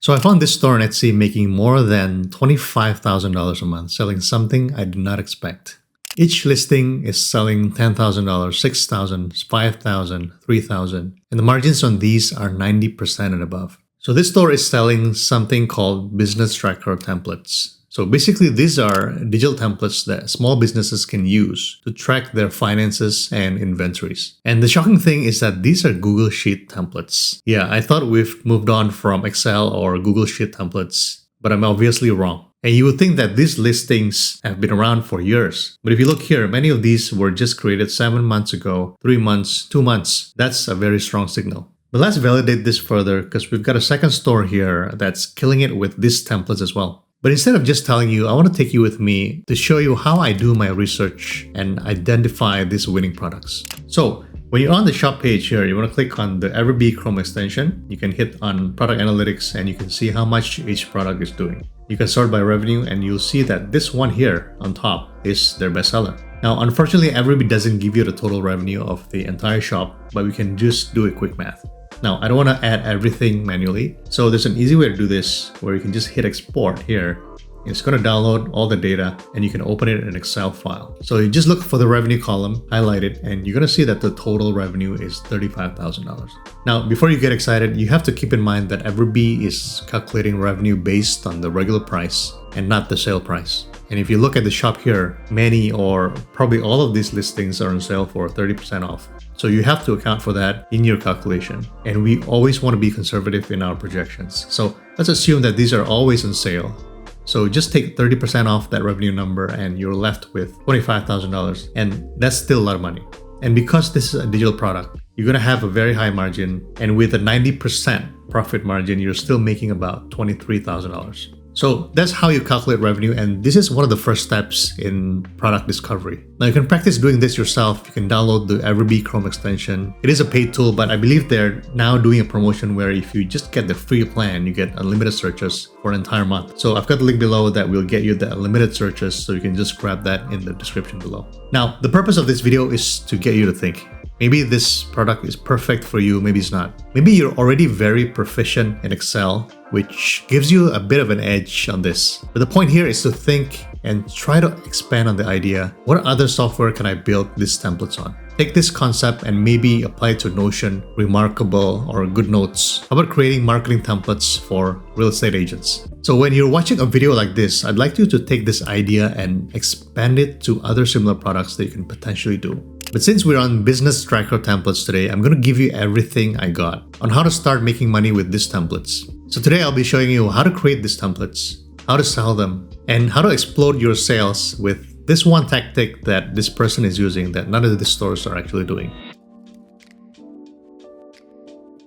So I found this store on Etsy making more than $25,000 a month, selling something I did not expect. Each listing is selling $10,000, $6,000, $5,000, $3,000, and the margins on these are 90% and above. So this store is selling something called Business Tracker templates. So basically, these are digital templates that small businesses can use to track their finances and inventories. And the shocking thing is that these are Google Sheet templates. Yeah, I thought we've moved on from Excel or Google Sheet templates, but I'm obviously wrong. And you would think that these listings have been around for years. But if you look here, many of these were just created 7 months ago, 3 months, 2 months. That's a very strong signal. But let's validate this further because we've got a second store here that's killing it with these templates as well. But instead of just telling you, I want to take you with me to show you how I do my research and identify these winning products. So when you're on the shop page here, you want to click on the Everbee Chrome extension. You can hit on product analytics and you can see how much each product is doing. You can sort by revenue and you'll see that this one here on top is their bestseller. Now, unfortunately, Everbee doesn't give you the total revenue of the entire shop, but we can just do a quick math. Now, I don't want to add everything manually, so there's an easy way to do this where you can just hit export here. It's going to download all the data and you can open it in an Excel file. So you just look for the revenue column, highlight it, and you're going to see that the total revenue is $35,000. Now, before you get excited, you have to keep in mind that Everbee is calculating revenue based on the regular price and not the sale price. And if you look at the shop here, many or probably all of these listings are on sale for 30% off. So you have to account for that in your calculation. And we always want to be conservative in our projections. So let's assume that these are always on sale. So just take 30% off that revenue number and you're left with $25,000. And that's still a lot of money. And because this is a digital product, you're going to have a very high margin. And with a 90% profit margin, you're still making about $23,000. So that's how you calculate revenue, and this is one of the first steps in product discovery. Now you can practice doing this yourself. You can download the Everbee Chrome extension. It is a paid tool, but I believe they're now doing a promotion where if you just get the free plan, you get unlimited searches for an entire month. So I've got the link below that will get you the unlimited searches, so you can just grab that in the description below. Now, the purpose of this video is to get you to think. Maybe this product is perfect for you, maybe it's not. Maybe you're already very proficient in Excel, which gives you a bit of an edge on this. But the point here is to think and try to expand on the idea, what other software can I build these templates on? Take this concept and maybe apply it to Notion, Remarkable, or GoodNotes. How about creating marketing templates for real estate agents? So when you're watching a video like this, I'd like you to take this idea and expand it to other similar products that you can potentially do. But since we're on Business Tracker templates today, I'm going to give you everything I got on how to start making money with these templates. So today I'll be showing you how to create these templates, how to sell them, and how to explode your sales with this one tactic that this person is using that none of the stores are actually doing.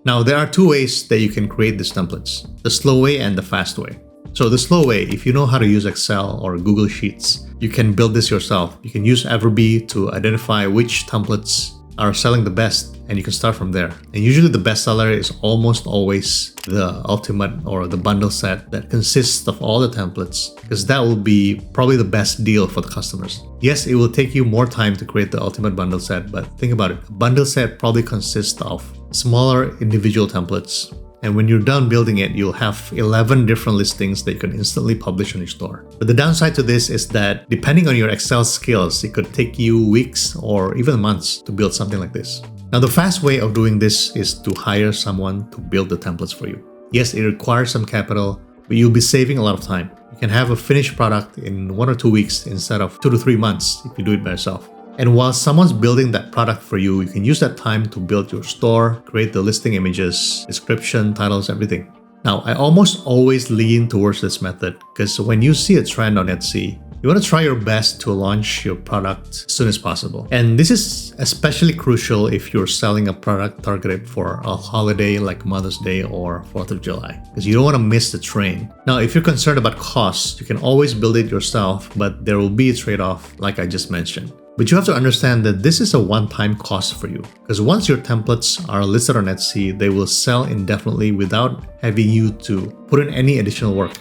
Now, there are two ways that you can create these templates, the slow way and the fast way. So the slow way, if you know how to use Excel or Google Sheets, you can build this yourself. You can use Everbee to identify which templates are selling the best, and you can start from there. And usually the bestseller is almost always the ultimate or the bundle set that consists of all the templates, because that will be probably the best deal for the customers. Yes, it will take you more time to create the ultimate bundle set, but think about it. A bundle set probably consists of smaller individual templates. And when you're done building it, you'll have 11 different listings that you can instantly publish on your store. But the downside to this is that depending on your Excel skills, it could take you weeks or even months to build something like this. Now, the fast way of doing this is to hire someone to build the templates for you. Yes, it requires some capital, but you'll be saving a lot of time. You can have a finished product in 1 or 2 weeks instead of 2 to 3 months if you do it by yourself. And while someone's building that product for you, you can use that time to build your store, create the listing images, description, titles, everything. Now, I almost always lean towards this method because when you see a trend on Etsy, you want to try your best to launch your product as soon as possible. And this is especially crucial if you're selling a product targeted for a holiday like Mother's Day or 4th of July, because you don't want to miss the train. Now, if you're concerned about costs, you can always build it yourself, but there will be a trade-off like I just mentioned. But you have to understand that this is a one-time cost for you, because once your templates are listed on Etsy, they will sell indefinitely without having you to put in any additional work.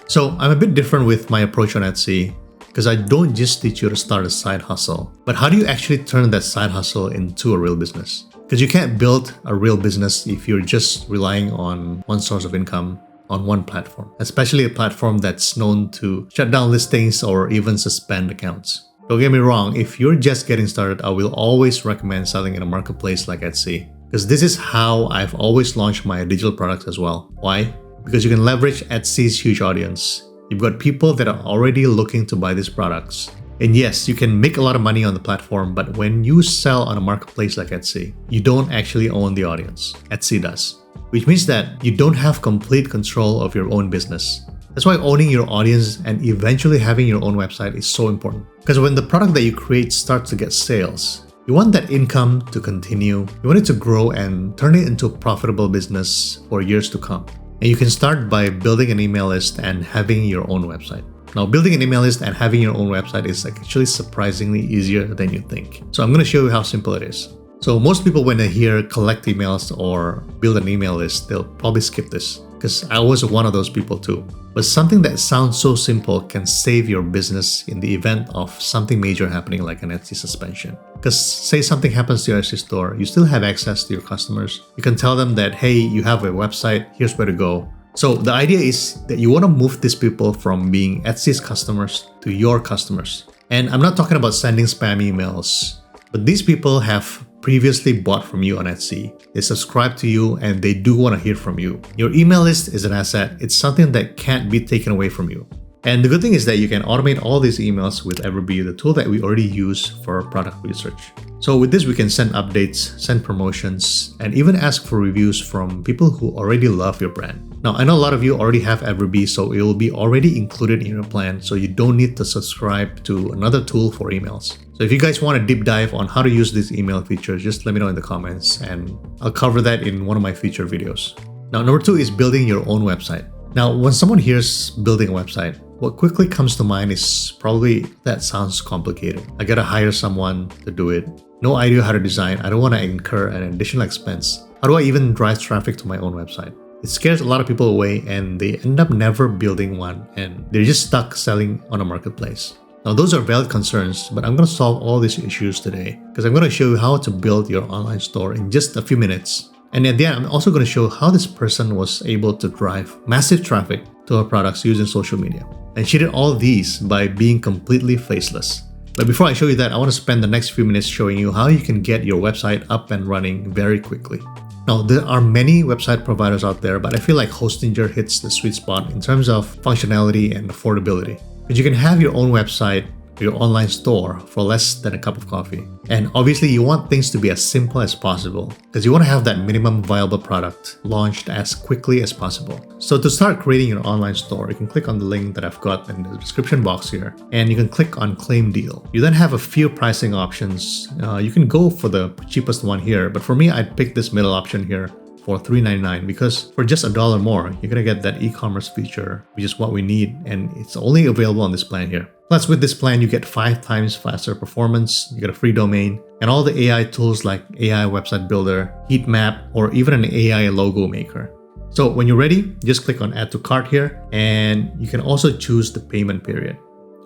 So I'm a bit different with my approach on Etsy, because I don't just teach you to start a side hustle, but how do you actually turn that side hustle into a real business? Because you can't build a real business if you're just relying on one source of income on one platform, especially a platform that's known to shut down listings or even suspend accounts. Don't get me wrong, if you're just getting started, I will always recommend selling in a marketplace like Etsy, because this is how I've always launched my digital products as well. Why? Because you can leverage Etsy's huge audience. You've got people that are already looking to buy these products. And yes, you can make a lot of money on the platform, but when you sell on a marketplace like Etsy, you don't actually own the audience. Etsy does. Which means that you don't have complete control of your own business. That's why owning your audience and eventually having your own website is so important. Because when the product that you create starts to get sales, you want that income to continue, you want it to grow and turn it into a profitable business for years to come. And you can start by building an email list and having your own website. Now, building an email list and having your own website is actually surprisingly easier than you think. So I'm going to show you how simple it is. So most people, when they hear collect emails or build an email list, they'll probably skip this, because I was one of those people too. But something that sounds so simple can save your business in the event of something major happening like an Etsy suspension. Because say something happens to your Etsy store, you still have access to your customers. You can tell them that, hey, you have a website, here's where to go. So the idea is that you want to move these people from being Etsy's customers to your customers. And I'm not talking about sending spam emails, but these people have previously bought from you on Etsy. They subscribe to you and they do want to hear from you. Your email list is an asset. It's something that can't be taken away from you. And the good thing is that you can automate all these emails with Everbee, the tool that we already use for product research. So with this, we can send updates, send promotions, and even ask for reviews from people who already love your brand. Now, I know a lot of you already have Everbee, so it will be already included in your plan, so you don't need to subscribe to another tool for emails. So if you guys want a deep dive on how to use this email feature, just let me know in the comments and I'll cover that in one of my future videos. Now, number 2 is building your own website. Now, when someone hears building a website, what quickly comes to mind is probably that sounds complicated. I gotta hire someone to do it. No idea how to design. I don't want to incur an additional expense. How do I even drive traffic to my own website? It scares a lot of people away and they end up never building one and they're just stuck selling on a marketplace. Now, those are valid concerns, but I'm going to solve all these issues today because I'm going to show you how to build your online store in just a few minutes. And at the end, I'm also going to show how this person was able to drive massive traffic to her products using social media. And she did all these by being completely faceless. But before I show you that, I want to spend the next few minutes showing you how you can get your website up and running very quickly. Now, there are many website providers out there, but I feel like Hostinger hits the sweet spot in terms of functionality and affordability. Because you can have your own website, your online store for less than a cup of coffee. And obviously you want things to be as simple as possible because you want to have that minimum viable product launched as quickly as possible. So to start creating your online store, you can click on the link that I've got in the description box here and you can click on Claim Deal. You then have a few pricing options. You can go for the cheapest one here, but for me, I'd pick this middle option here for $3.99 because for just $1 more, you're gonna get that e-commerce feature, which is what we need, and it's only available on this plan here. Plus, with this plan, you get 5 times faster performance, you get a free domain, and all the AI tools like AI Website Builder, Heat Map, or even an AI logo maker. So when you're ready, just click on Add to Cart here, and you can also choose the payment period.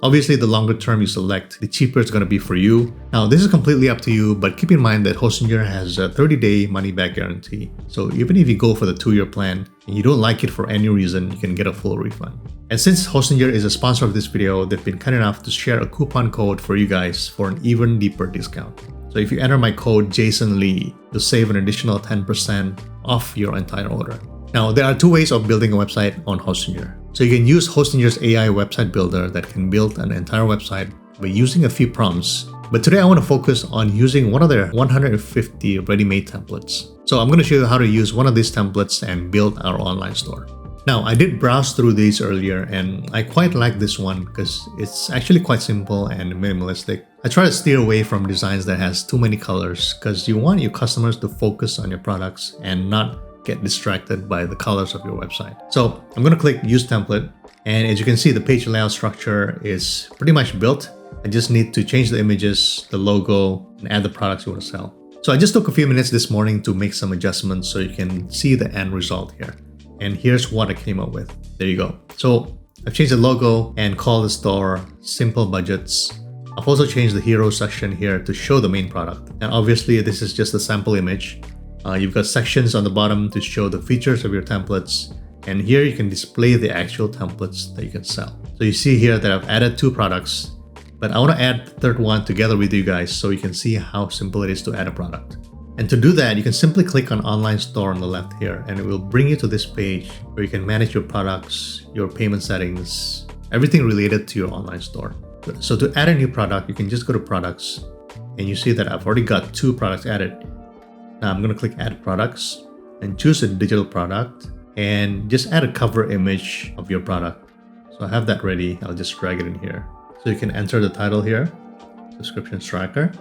Obviously, the longer term you select, the cheaper it's going to be for you. Now, this is completely up to you, but keep in mind that Hostinger has a 30-day money-back guarantee. So even if you go for the 2-year plan and you don't like it for any reason, you can get a full refund. And since Hostinger is a sponsor of this video, they've been kind enough to share a coupon code for you guys for an even deeper discount. So if you enter my code JASONLEE, you'll save an additional 10% off your entire order. Now, there are 2 ways of building a website on Hostinger. So you can use Hostinger's AI website builder that can build an entire website by using a few prompts. But today I want to focus on using one of their 150 ready-made templates. So I'm going to show you how to use one of these templates and build our online store. Now, I did browse through these earlier and I quite like this one because it's actually quite simple and minimalistic. I try to steer away from designs that has too many colors because you want your customers to focus on your products and not get distracted by the colors of your website. So I'm going to click Use Template, and as you can see, the page layout structure is pretty much built. I just need to change the images, the logo, and add the products you want to sell. So I just took a few minutes this morning to make some adjustments so you can see the end result here. And here's what I came up with. There you go. So I've changed the logo and called the store Simple Budgets. I've also changed the hero section here to show the main product. And obviously this is just a sample image. You've got sections on the bottom to show the features of your templates. And here you can display the actual templates that you can sell. So you see here that I've added 2 products, but I want to add the third one together with you guys so you can see how simple it is to add a product. And to do that, you can simply click on Online Store on the left here, and it will bring you to this page where you can manage your products, your payment settings, everything related to your online store. So to add a new product, you can just go to Products, and you see that I've already got 2 products added. Now I'm going to click Add Products and choose a digital product and just add a cover image of your product. So I have that ready. I'll just drag it in here. So you can enter the title here, Subscription Tracker,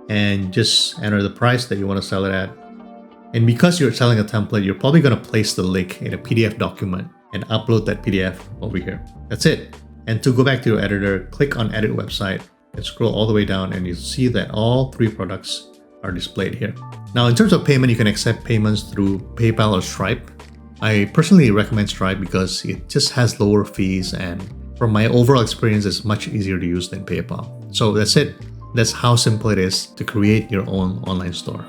and just enter the price that you want to sell it at. And because you're selling a template, you're probably going to place the link in a PDF document and upload that PDF over here. That's it. And to go back to your editor, click on Edit Website and scroll all the way down, and you'll see that all 3 products are displayed here. Now, in terms of payment, you can accept payments through PayPal or Stripe. I personally recommend Stripe because it just has lower fees, and from my overall experience, it's much easier to use than PayPal. So that's it. That's how simple it is to create your own online store.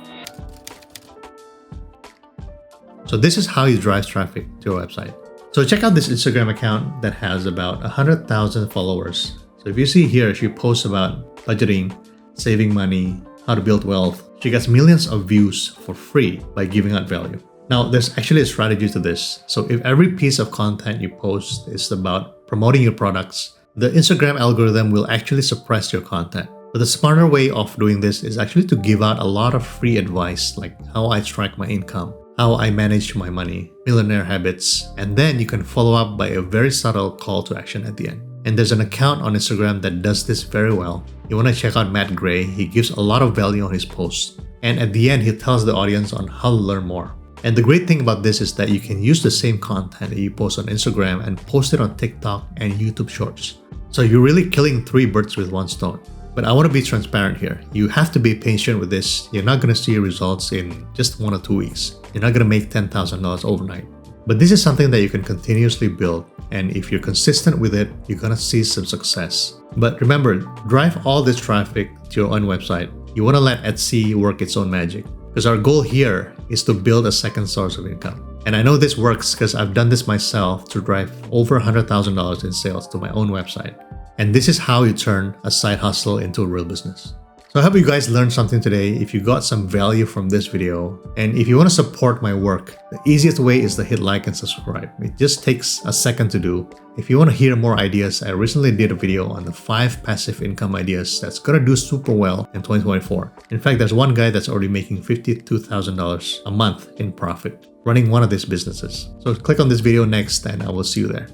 So this is how you drive traffic to your website. So check out this Instagram account that has about 100,000 followers. So if you see here, she posts about budgeting, saving money, how to build wealth. She gets millions of views for free by giving out value. Now, there's actually a strategy to this. So if every piece of content you post is about promoting your products, the Instagram algorithm will actually suppress your content. But the smarter way of doing this is actually to give out a lot of free advice, like how I track my income, how I manage my money, millionaire habits, and then you can follow up by a very subtle call to action at the end. And there's an account on Instagram that does this very well. You want to check out Matt Gray. He gives a lot of value on his posts. And at the end, he tells the audience on how to learn more. And the great thing about this is that you can use the same content that you post on Instagram and post it on TikTok and YouTube Shorts. So you're really killing 3 birds with 1 stone. But I want to be transparent here. You have to be patient with this. You're not going to see results in just 1 or 2 weeks. You're not going to make $10,000 overnight. But this is something that you can continuously build. And if you're consistent with it, you're going to see some success. But remember, drive all this traffic to your own website. You want to let Etsy work its own magic. Because our goal here is to build a second source of income. And I know this works because I've done this myself to drive over $100,000 in sales to my own website. And this is how you turn a side hustle into a real business. So I hope you guys learned something today. If you got some value from this video, and if you want to support my work, the easiest way is to hit like and subscribe. It just takes a second to do. If you want to hear more ideas, I recently did a video on the 5 passive income ideas that's gonna do super well in 2024. In fact, there's one guy that's already making $52,000 a month in profit running one of these businesses. So click on this video next and I will see you there.